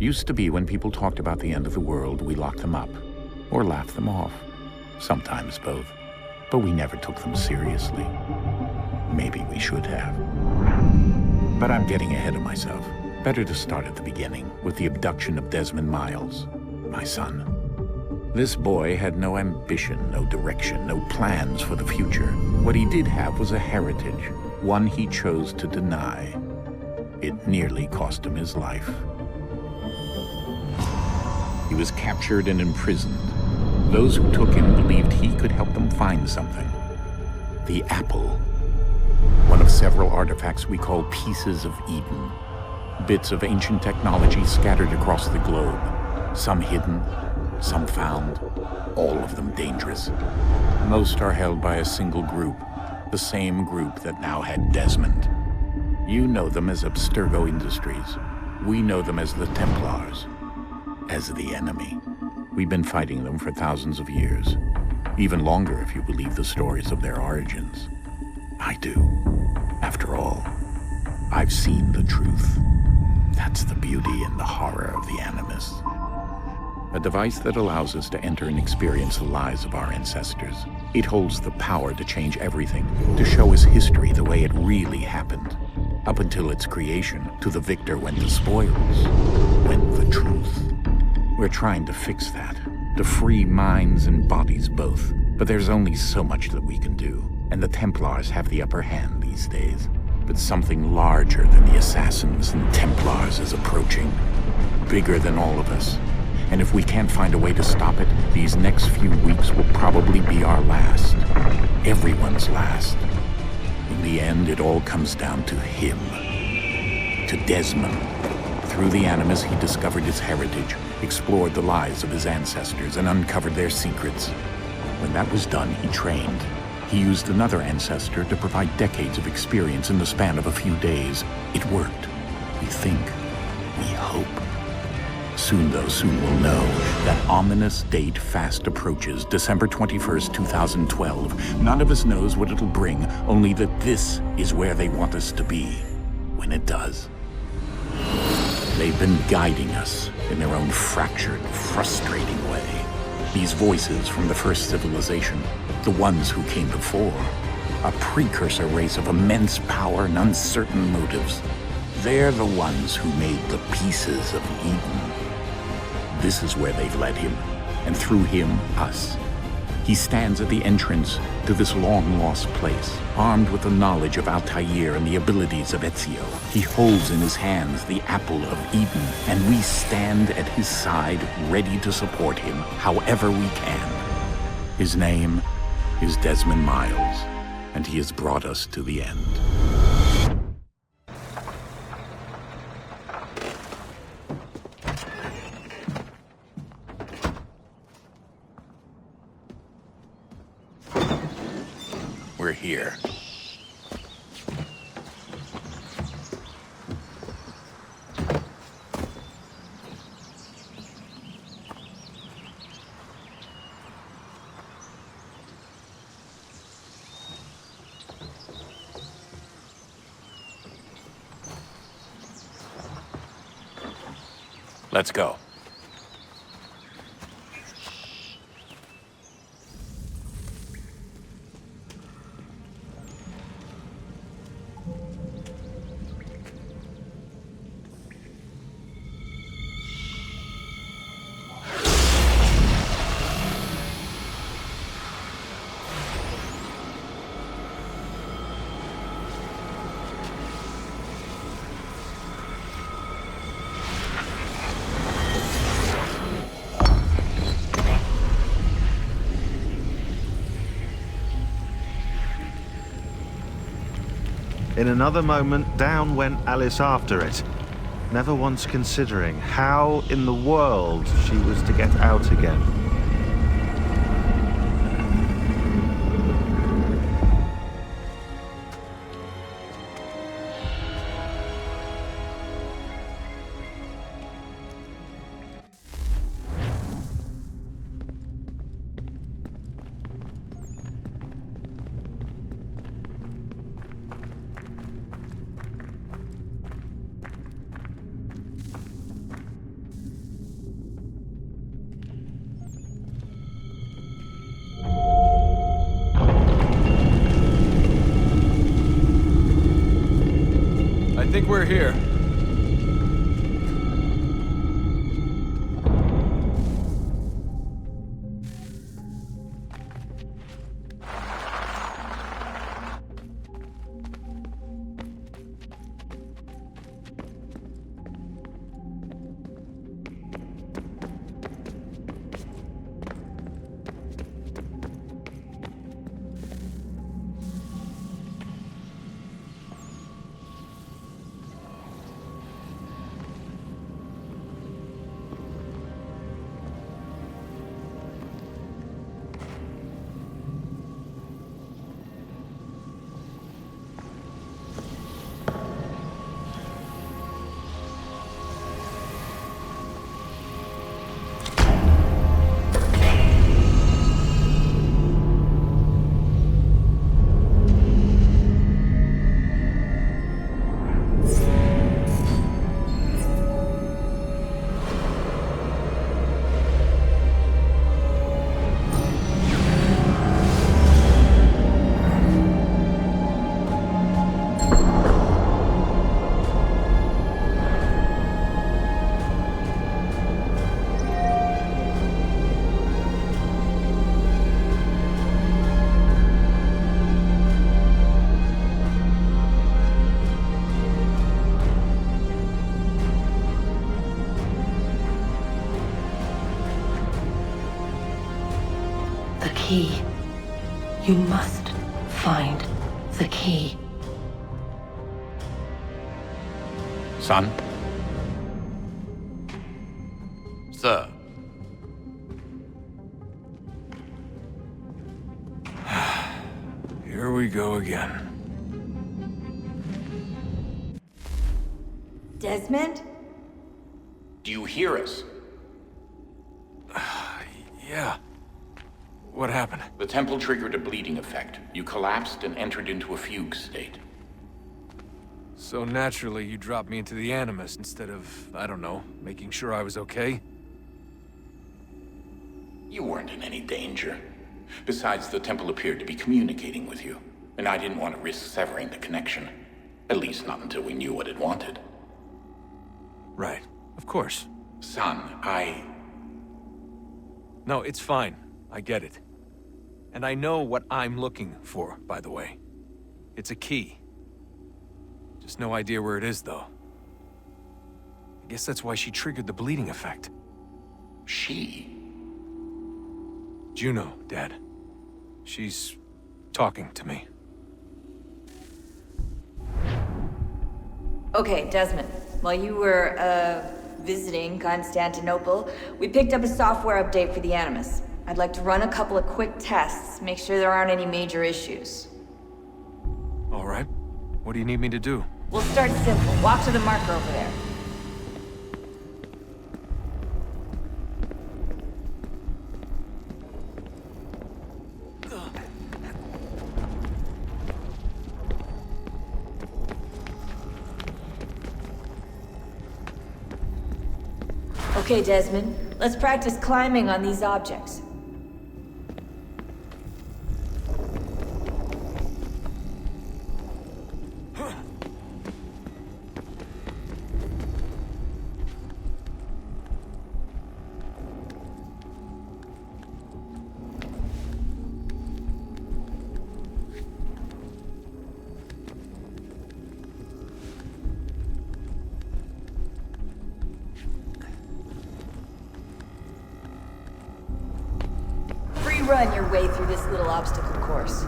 Used to be when people talked about the end of the world, we locked them up, or laughed them off. Sometimes both. But we never took them seriously. Maybe we should have. But I'm getting ahead of myself. Better to start at the beginning, with the abduction of Desmond Miles, my son. This boy had no ambition, no direction, no plans for the future. What he did have was a heritage, one he chose to deny. It nearly cost him his life. He was captured and imprisoned. Those who took him believed he could help them find something. The apple. One of several artifacts we call pieces of Eden. Bits of ancient technology scattered across the globe. Some hidden, some found, all of them dangerous. Most are held by a single group, the same group that now had Desmond. You know them as Abstergo Industries. We know them as the Templars, as the enemy. We've been fighting them for thousands of years, even longer if you believe the stories of their origins. I do. After all, I've seen the truth. That's the beauty and the horror of the Animus. A device that allows us to enter and experience the lives of our ancestors. It holds the power to change everything, to show us history the way it really happened. Up until its creation, to the victor went the spoils, went the truth. We're trying to fix that, to free minds and bodies both. But there's only so much that we can do, and the Templars have the upper hand these days. But something larger than the Assassins and Templars is approaching, bigger than all of us. And if we can't find a way to stop it, these next few weeks will probably be our last. Everyone's last. In the end, it all comes down to him. To Desmond. Through the Animus, he discovered his heritage, explored the lives of his ancestors, and uncovered their secrets. When that was done, he trained. He used another ancestor to provide decades of experience in the span of a few days. It worked. We think. We hope. Soon, though, soon we'll know. That ominous date fast approaches, December 21st, 2012. None of us knows what it'll bring, only that this is where they want us to be, when it does. They've been guiding us in their own fractured, frustrating way. These voices from the first civilization, the ones who came before, a precursor race of immense power and uncertain motives. They're the ones who made the pieces of Eden. This is where they've led him, and through him, us. He stands at the entrance to this long-lost place, armed with the knowledge of Altair and the abilities of Ezio. He holds in his hands the apple of Eden, and we stand at his side, ready to support him however we can. His name is Desmond Miles, and he has brought us to the end. We're here. Let's go. In another moment, down went Alice after it, never once considering how in the world she was to get out again. we're here. The key. You must find the key. Son? Sir. Here we go again. Desmond? Do you hear us? Yeah. What happened? The temple triggered a bleeding effect. You collapsed and entered into a fugue state. So naturally, you dropped me into the Animus instead of, I don't know, making sure I was okay? You weren't in any danger. Besides, the temple appeared to be communicating with you, and I didn't want to risk severing the connection. At least not until we knew what it wanted. Right. Of course. Son, No, it's fine. I get it. And I know what I'm looking for, by the way. It's a key. Just no idea where it is, though. I guess that's why she triggered the bleeding effect. She? Juno, Dad. She's talking to me. Okay, Desmond. While you were, visiting Constantinople, we picked up a software update for the Animus. I'd like to run a couple of quick tests, make sure there aren't any major issues. All right. What do you need me to do? We'll start simple. Walk to the marker over there. Okay, Desmond. Let's practice climbing on these objects. Run your way through this little obstacle course.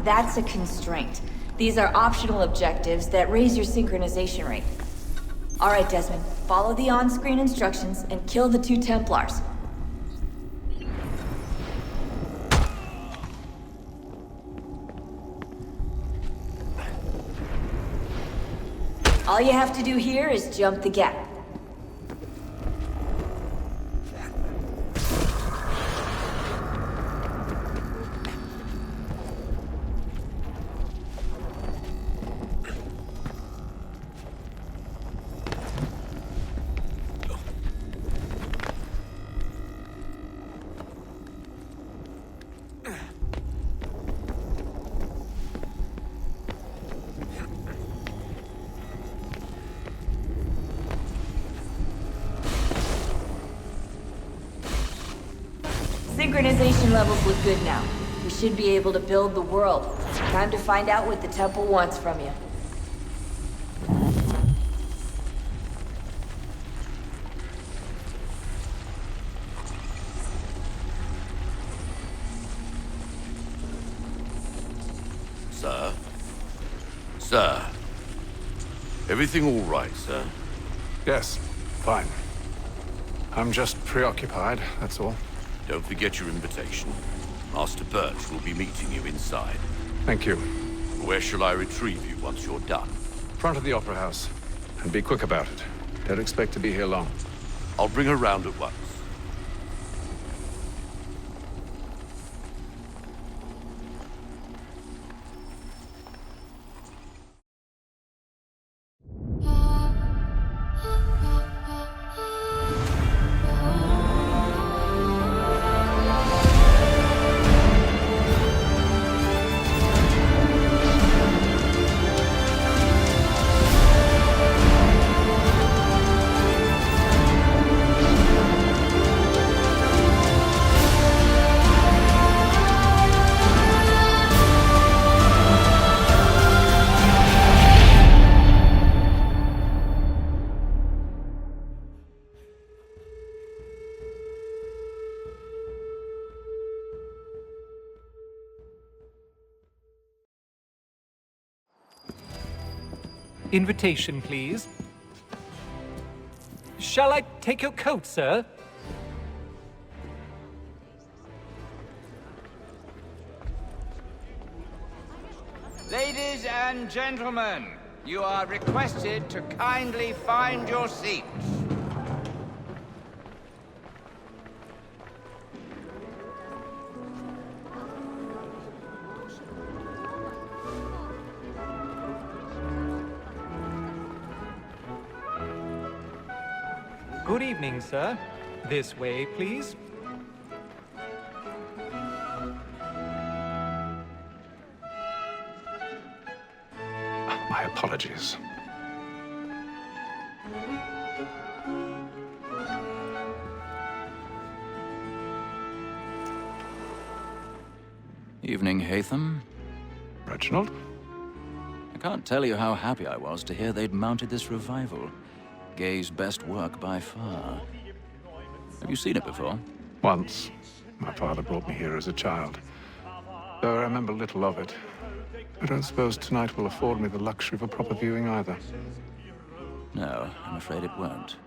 That's a constraint. These are optional objectives that raise your synchronization rate. All right, Desmond, follow the on-screen instructions and kill the 2 Templars. All you have to do here is jump the gap. Synchronization levels look good now. We should be able to build the world. Time to find out what the temple wants from you. Sir? Sir? Everything all right, sir? Yes, fine. I'm just preoccupied, that's all. Don't forget your invitation. Master Birch will be meeting you inside. Thank you. Where shall I retrieve you once you're done? Front of the Opera House. And be quick about it. Don't expect to be here long. I'll bring her round at once. Invitation, please. Shall I take your coat, sir? Ladies and gentlemen, you are requested to kindly find your seats. Good evening, sir. This way, please. My apologies. Evening, Hatham. Reginald? I can't tell you how happy I was to hear they'd mounted this revival. Gay's best work by far. Have you seen it before? Once. My father brought me here as a child. Though I remember little of it. I don't suppose tonight will afford me the luxury of a proper viewing either. No, I'm afraid it won't.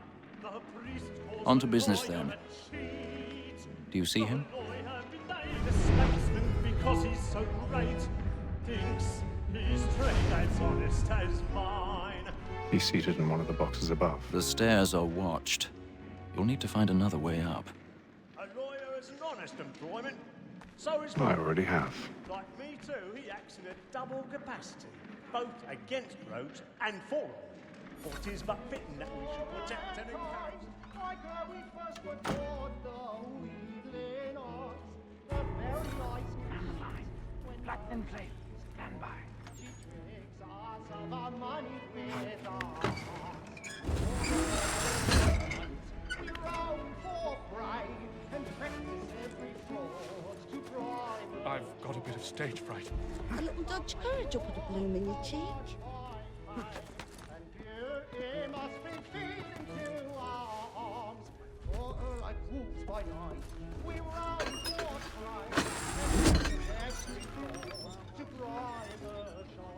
On to business then. Do you see him? Because he's so great, thinks his trade as honest as mine. He's seated in one of the boxes above. The stairs are watched. You'll need to find another way up. A lawyer is an honest employment, so is I already have. like me too, he acts in a double capacity, both against rogues and for all. For it is but fitting that we should protect and encourage. Platinum plate. Stand by. I've got a bit of stage fright. A little Dutch courage will put a bloom in your cheek.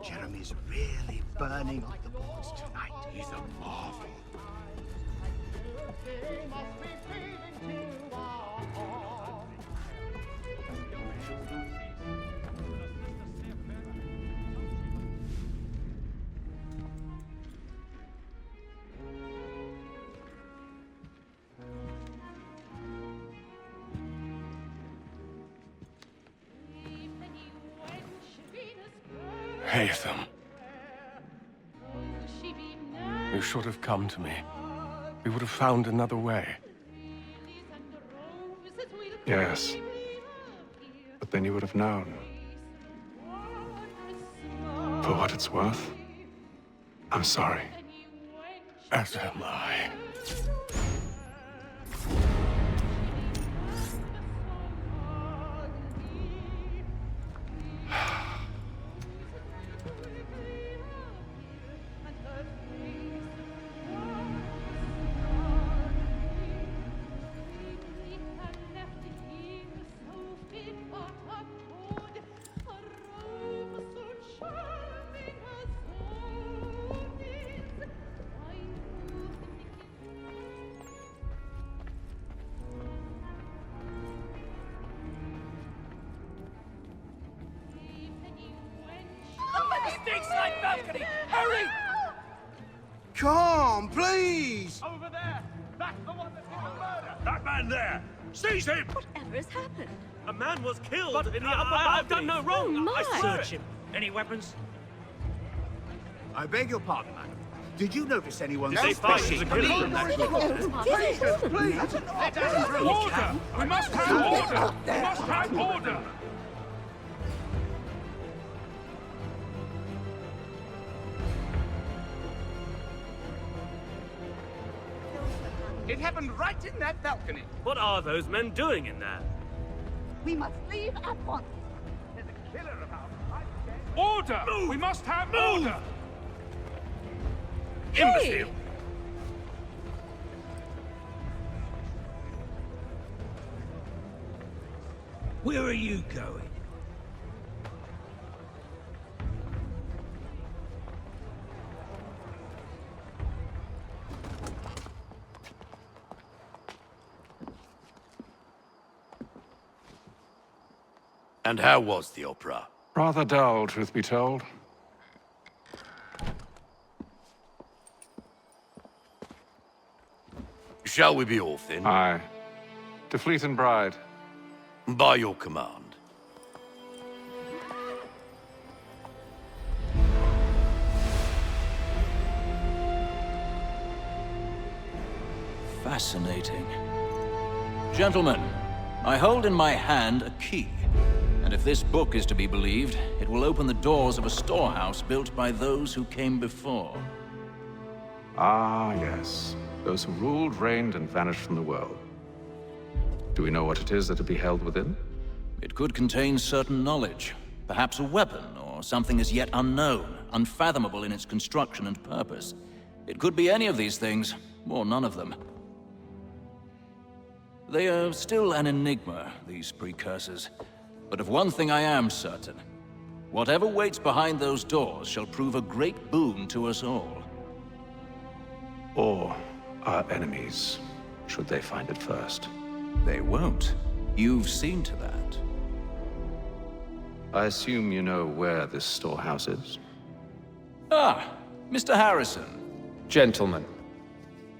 Jeremy's really burning up the boards tonight. He's a marvel. Hatham. You should have come to me. We would have found another way. Yes. But then you would have known. For what it's worth, I'm sorry. As am I. balcony! Hurry! Come, please! Over there! That's the one that's been murdered! That man there! Seize him! Whatever has happened? A man was killed in the upper balcony. I've done no wrong. Oh, my. I search him. Any weapons? I beg your pardon, madam. Did you notice anyone Did they find fishing the killer? from that shore? Please! Let us through. Order! We must have order! We must have order! It happened right in that balcony. What are those men doing in there? We must leave at once. There's a killer about. Order! Move. We must have order! Imbecile! Where are you going? And how was the opera? Rather dull, truth be told. Shall we be off then? Aye. To Fleet and Bride. By your command. Fascinating. Gentlemen, I hold in my hand a key. And if this book is to be believed, it will open the doors of a storehouse built by those who came before. Ah, yes. Those who ruled, reigned, and vanished from the world. Do we know what it is that will be held within? It could contain certain knowledge. Perhaps a weapon, or something as yet unknown, unfathomable in its construction and purpose. It could be any of these things, or none of them. They are still an enigma, these precursors. But of one thing I am certain. Whatever waits behind those doors shall prove a great boon to us all. Or our enemies, should they find it first. They won't. You've seen to that. I assume you know where this storehouse is? Ah, Mr. Harrison. Gentlemen,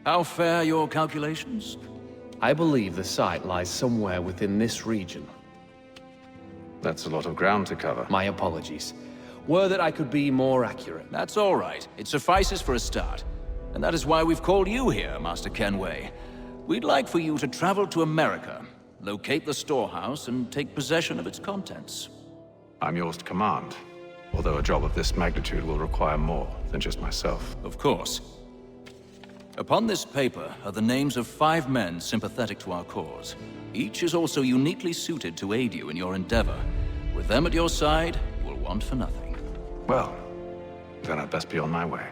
How fare your calculations? I believe the site lies somewhere within this region. That's a lot of ground to cover. My apologies. Were that I could be more accurate. That's all right. It suffices for a start. And that is why we've called you here, Master Kenway. We'd like for you to travel to America, locate the storehouse, and take possession of its contents. I'm yours to command, although a job of this magnitude will require more than just myself. Of course. Upon this paper are the names of 5 men sympathetic to our cause. Each is also uniquely suited to aid you in your endeavor. With them at your side, you will want for nothing. Well, then I'd best be on my way.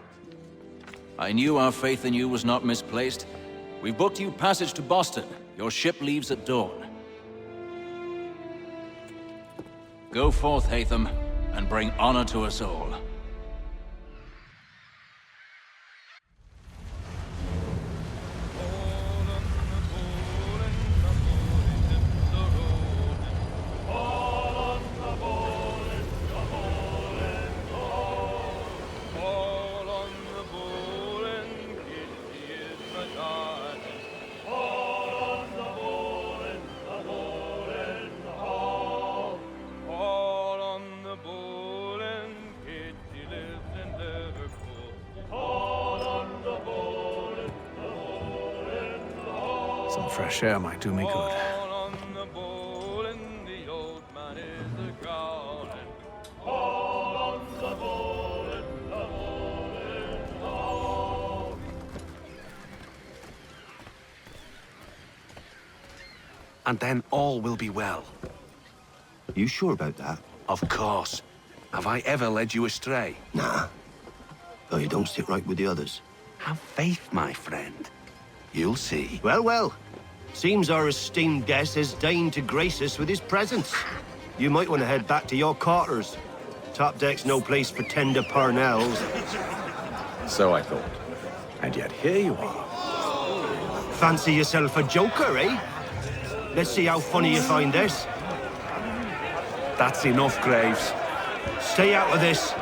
I knew our faith in you was not misplaced. We've booked you passage to Boston. Your ship leaves at dawn. Go forth, Hatham, and bring honor to us all. Some fresh air might do me good. And then all will be well. You sure about that? Of course. Have I ever led you astray? Nah. Though you don't sit right with the others. Have faith, my friend. You'll see. Well, well. Seems our esteemed guest has deigned to grace us with his presence. You might want to head back to your quarters. Top deck's no place for tender parnells. So I thought. And yet here you are. Fancy yourself a joker, eh? Let's see how funny you find this. That's enough, Graves. Stay out of this.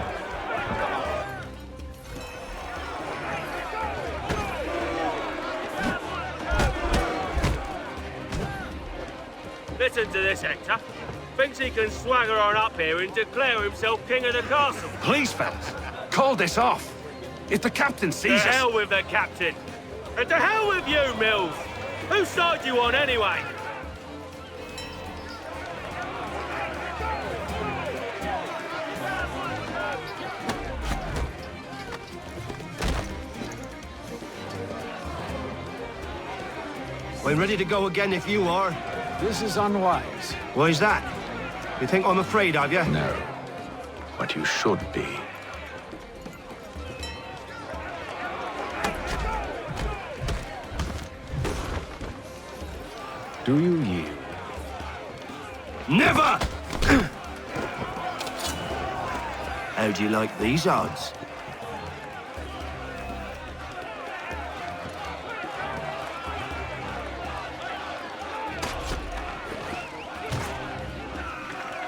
Listen to this, Hector. Thinks he can swagger on up here and declare himself king of the castle. Please, fellas, call this off. If the captain sees us... To hell with the captain. And to hell with you, Mills. Whose side you on, anyway? I'm ready to go again if you are. This is unwise. Why's that? You think I'm afraid of you? No. But you should be. Do you yield? Never! How do you like these odds?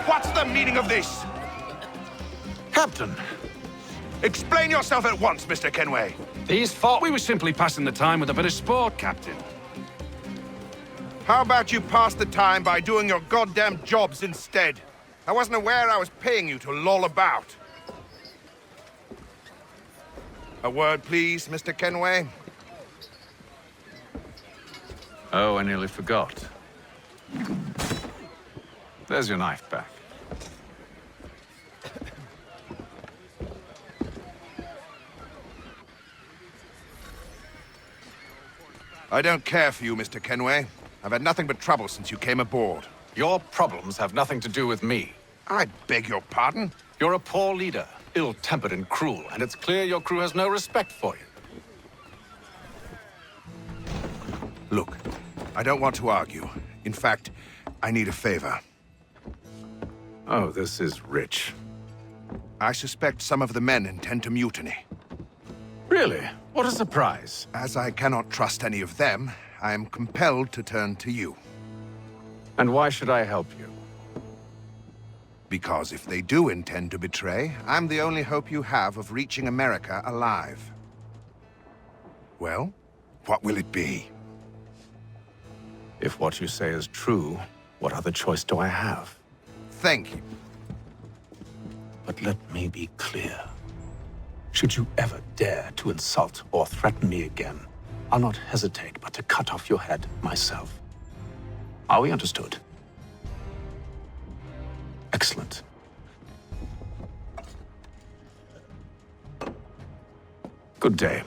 What's the meaning of this? Captain! Explain yourself at once, Mr. Kenway. These thought we were simply passing the time with a bit of sport, Captain. How about you pass the time by doing your goddamn jobs instead? I wasn't aware I was paying you to loll about. A word, please, Mr. Kenway. Oh, I nearly forgot. There's your knife back. I don't care for you, Mr. Kenway. I've had nothing but trouble since you came aboard. Your problems have nothing to do with me. I beg your pardon? You're a poor leader, ill-tempered and cruel, and it's clear your crew has no respect for you. Look, I don't want to argue. In fact, I need a favor. Oh, this is rich. I suspect some of the men intend to mutiny. Really? What a surprise. As I cannot trust any of them, I am compelled to turn to you. And why should I help you? Because if they do intend to betray, I'm the only hope you have of reaching America alive. Well, what will it be? If what you say is true, what other choice do I have? Thank you. But let me be clear. Should you ever dare to insult or threaten me again, I'll not hesitate but to cut off your head myself. Are we understood? Excellent. Good day.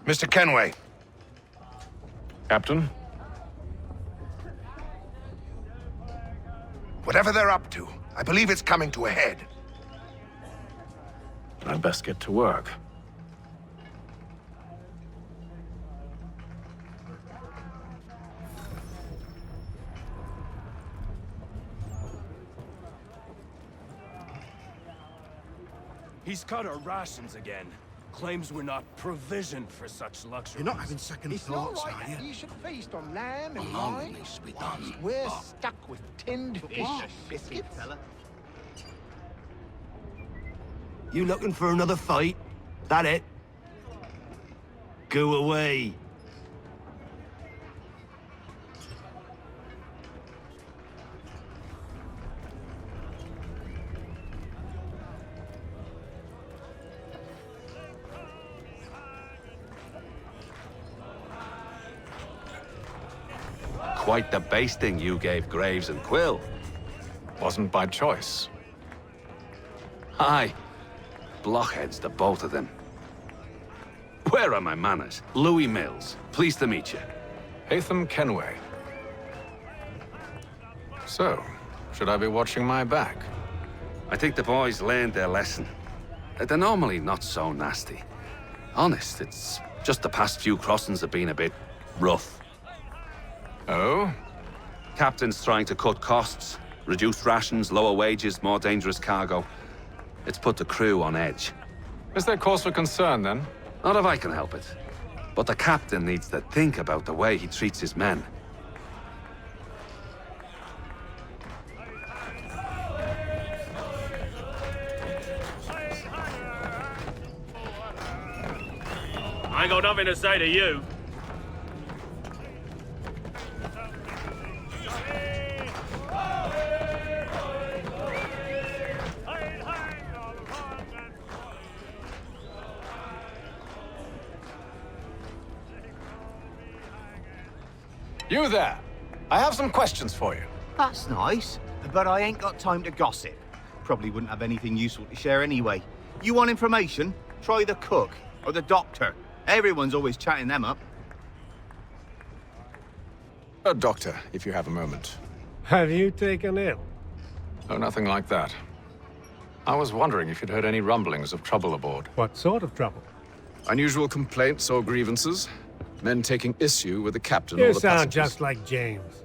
Mr. Kenway. Captain? Whatever they're up to, I believe it's coming to a head. I'd best get to work. He's cut our rations again. Claims we're not provisioned for such luxury. You're not having second It's thoughts, not are right. you? You should feast on lamb and Long wine. needs to be done. We're stuck with tinned fish and biscuits. You looking for another fight? That it? Go away. Quite the basting you gave Graves and Quill. Wasn't by choice. Aye. Blockheads, the both of them. Where are my manners? Louis Mills. Pleased to meet you. Hatham Kenway. So, should I be watching my back? I think the boys learned their lesson. They're normally not so nasty. Honest, it's just the past few crossings have been a bit rough. Oh? Captain's trying to cut costs, reduce rations, lower wages, more dangerous cargo. It's put the crew on edge. Is there cause for concern, then? Not if I can help it. But the captain needs to think about the way he treats his men. I ain't got nothing to say to you. You there! I have some questions for you. That's nice, but I ain't got time to gossip. Probably wouldn't have anything useful to share anyway. You want information? Try the cook or the doctor. Everyone's always chatting them up. A doctor, if you have a moment. Have you taken ill? Oh, nothing like that. I was wondering if you'd heard any rumblings of trouble aboard. What sort of trouble? Unusual complaints or grievances? Men taking issue with the captain You or the sound passengers? just like James.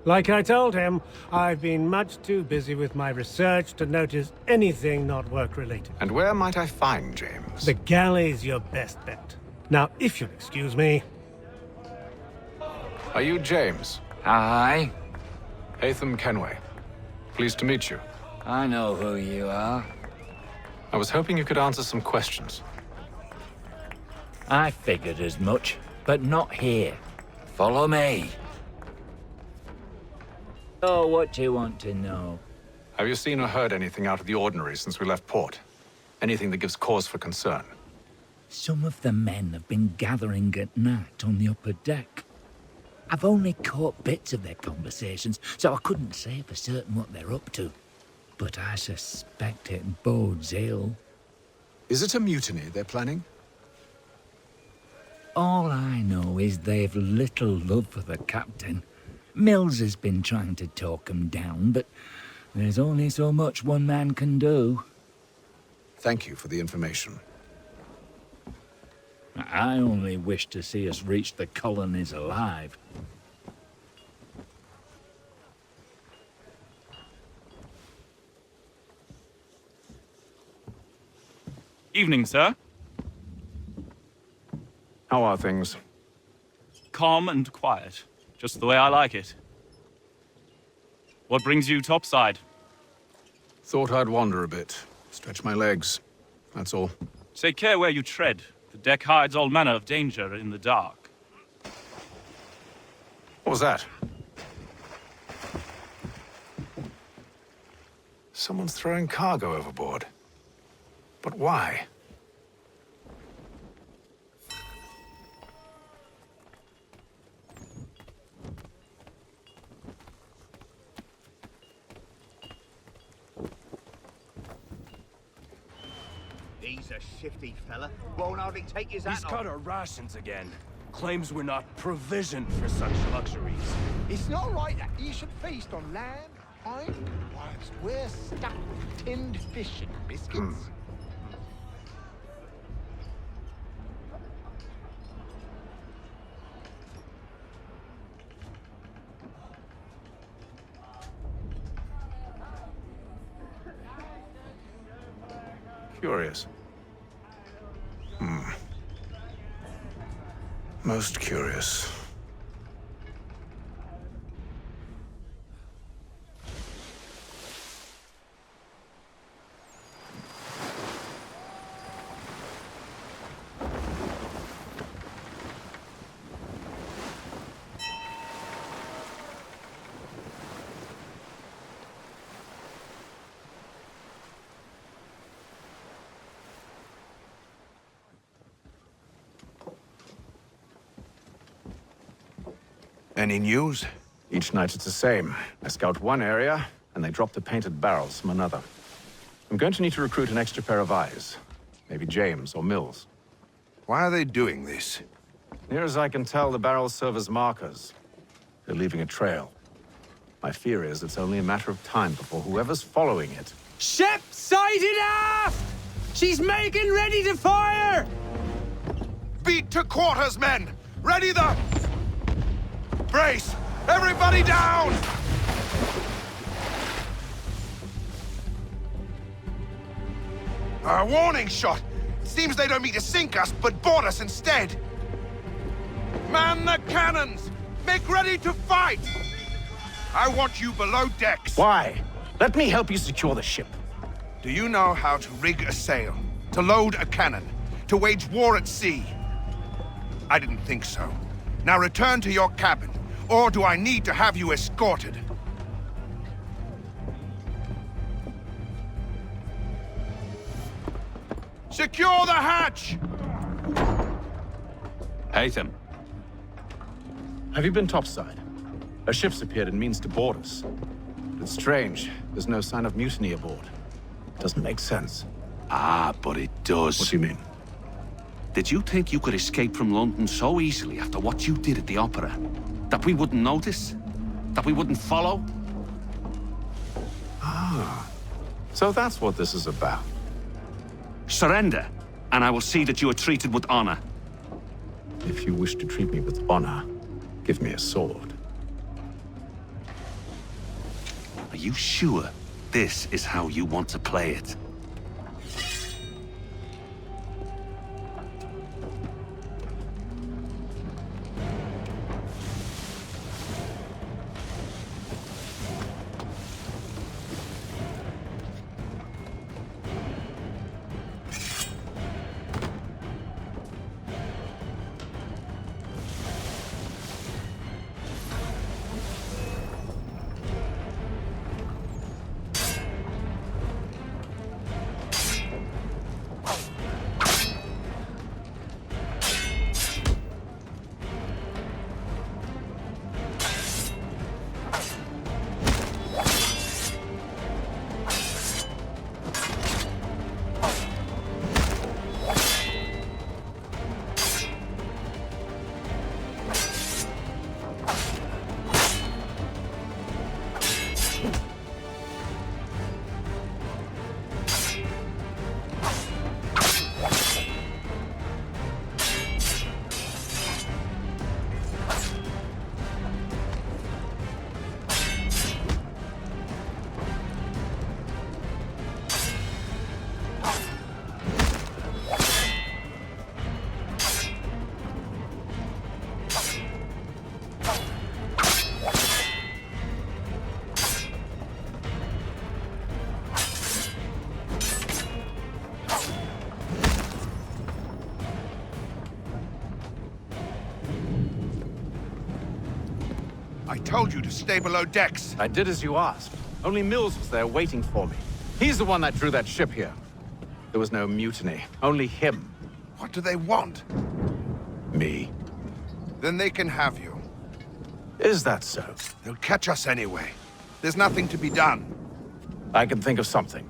Like I told him, I've been much too busy with my research to notice anything not work-related. And where might I find James? The galley's your best bet. Now, if you'll excuse me... Are you James? Hi. Atham Kenway. Pleased to meet you. I know who you are. I was hoping you could answer some questions. I figured as much, but not here. Follow me. Oh, what do you want to know? Have you seen or heard anything out of the ordinary since we left port? Anything that gives cause for concern? Some of the men have been gathering at night on the upper deck. I've only caught bits of their conversations, so I couldn't say for certain what they're up to. But I suspect it bodes ill. Is it a mutiny they're planning? All I know is they've little love for the captain. Mills has been trying to talk him down, but there's only so much one man can do. Thank you for the information. I only wish to see us reach the colonies alive. Evening, sir. How are things? Calm and quiet. Just the way I like it. What brings you topside? Thought I'd wander a bit. Stretch my legs. That's all. Take care where you tread. The deck hides all manner of danger in the dark. What was that? Someone's throwing cargo overboard. But why? He's a shifty fella. Won't hardly take his He's hat cut off. our rations again. Claims we're not provisioned for such luxuries. It's not right that you should feast on lamb, pine, whilst we're stuck with tinned fish and biscuits. Curious. Most curious. Any news? Each night it's the same. I scout one area, and they drop the painted barrels from another. I'm going to need to recruit an extra pair of eyes. Maybe James or Mills. Why are they doing this? Near as I can tell, the barrels serve as markers. They're leaving a trail. My fear is it's only a matter of time before whoever's following it... Ship sighted aft! She's making ready to fire! Beat to quarters, men! Ready the... Brace! Everybody down! A warning shot! Seems they don't mean to sink us, but board us instead! Man the cannons! Make ready to fight! I want you below decks. Why? Let me help you secure the ship. Do you know how to rig a sail? To load a cannon? To wage war at sea? I didn't think so. Now return to your cabin, or do I need to have you escorted? Secure the hatch! Haytham. Have you been topside? A ship's appeared and means to board us. But it's strange. There's no sign of mutiny aboard. Doesn't make sense. Ah, but it does. What do you mean? Did you think you could escape from London so easily after what you did at the opera? That we wouldn't notice? That we wouldn't follow? Ah. So that's what this is about. Surrender, and I will see that you are treated with honor. If you wish to treat me with honor, give me a sword. Are you sure this is how you want to play it? I told you to stay below decks. I did as you asked. Only Mills was there waiting for me. He's the one that drew that ship here. There was no mutiny, only him. What do they want? Me. Then they can have you. Is that so? They'll catch us anyway. There's nothing to be done. I can think of something.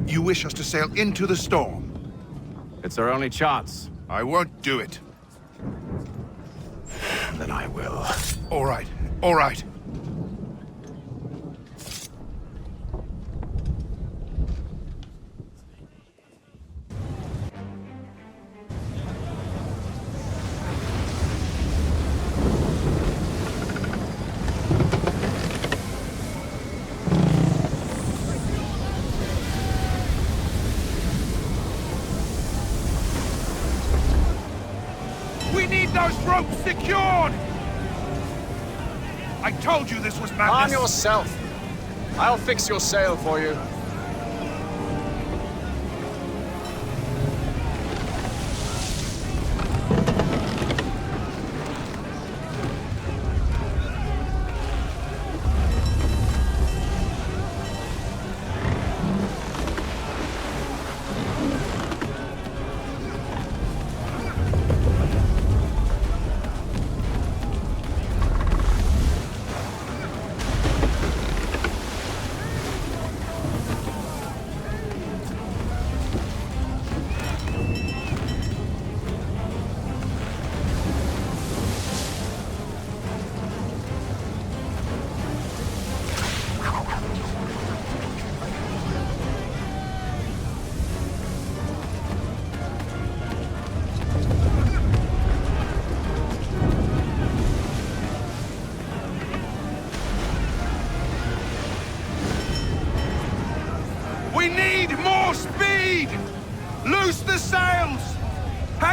You wish us to sail into the storm? It's our only chance. I won't do it. Then I will. All right, all right. We need those ropes secured! I told you this was madness! Arm yourself! I'll fix your sail for you.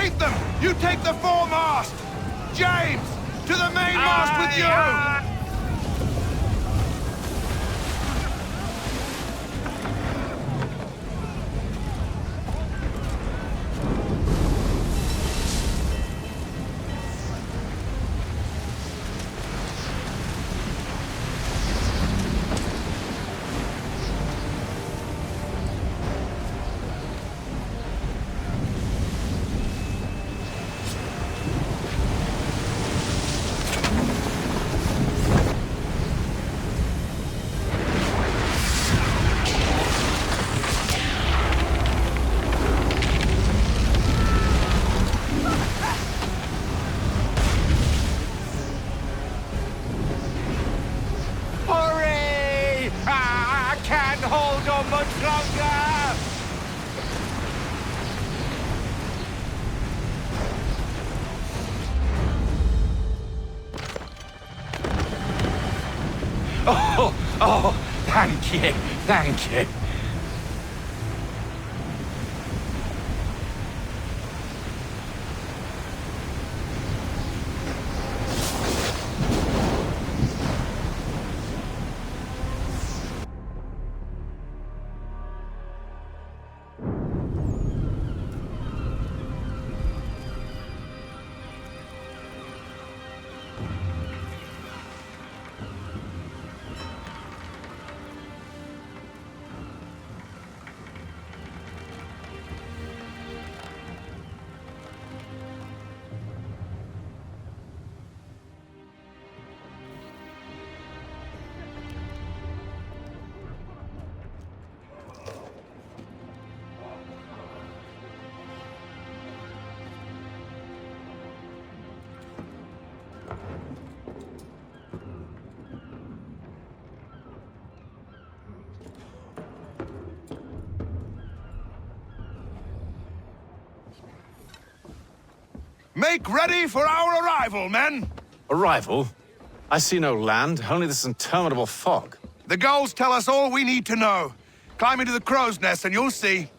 Meet them! You take the foremast! James! To the mainmast with you! Hurry! I can't hold on much longer! Oh, thank you, thank you. Make ready for our arrival, men! Arrival? I see no land, only this interminable fog. The gulls tell us all we need to know. Climb into the crow's nest and you'll see.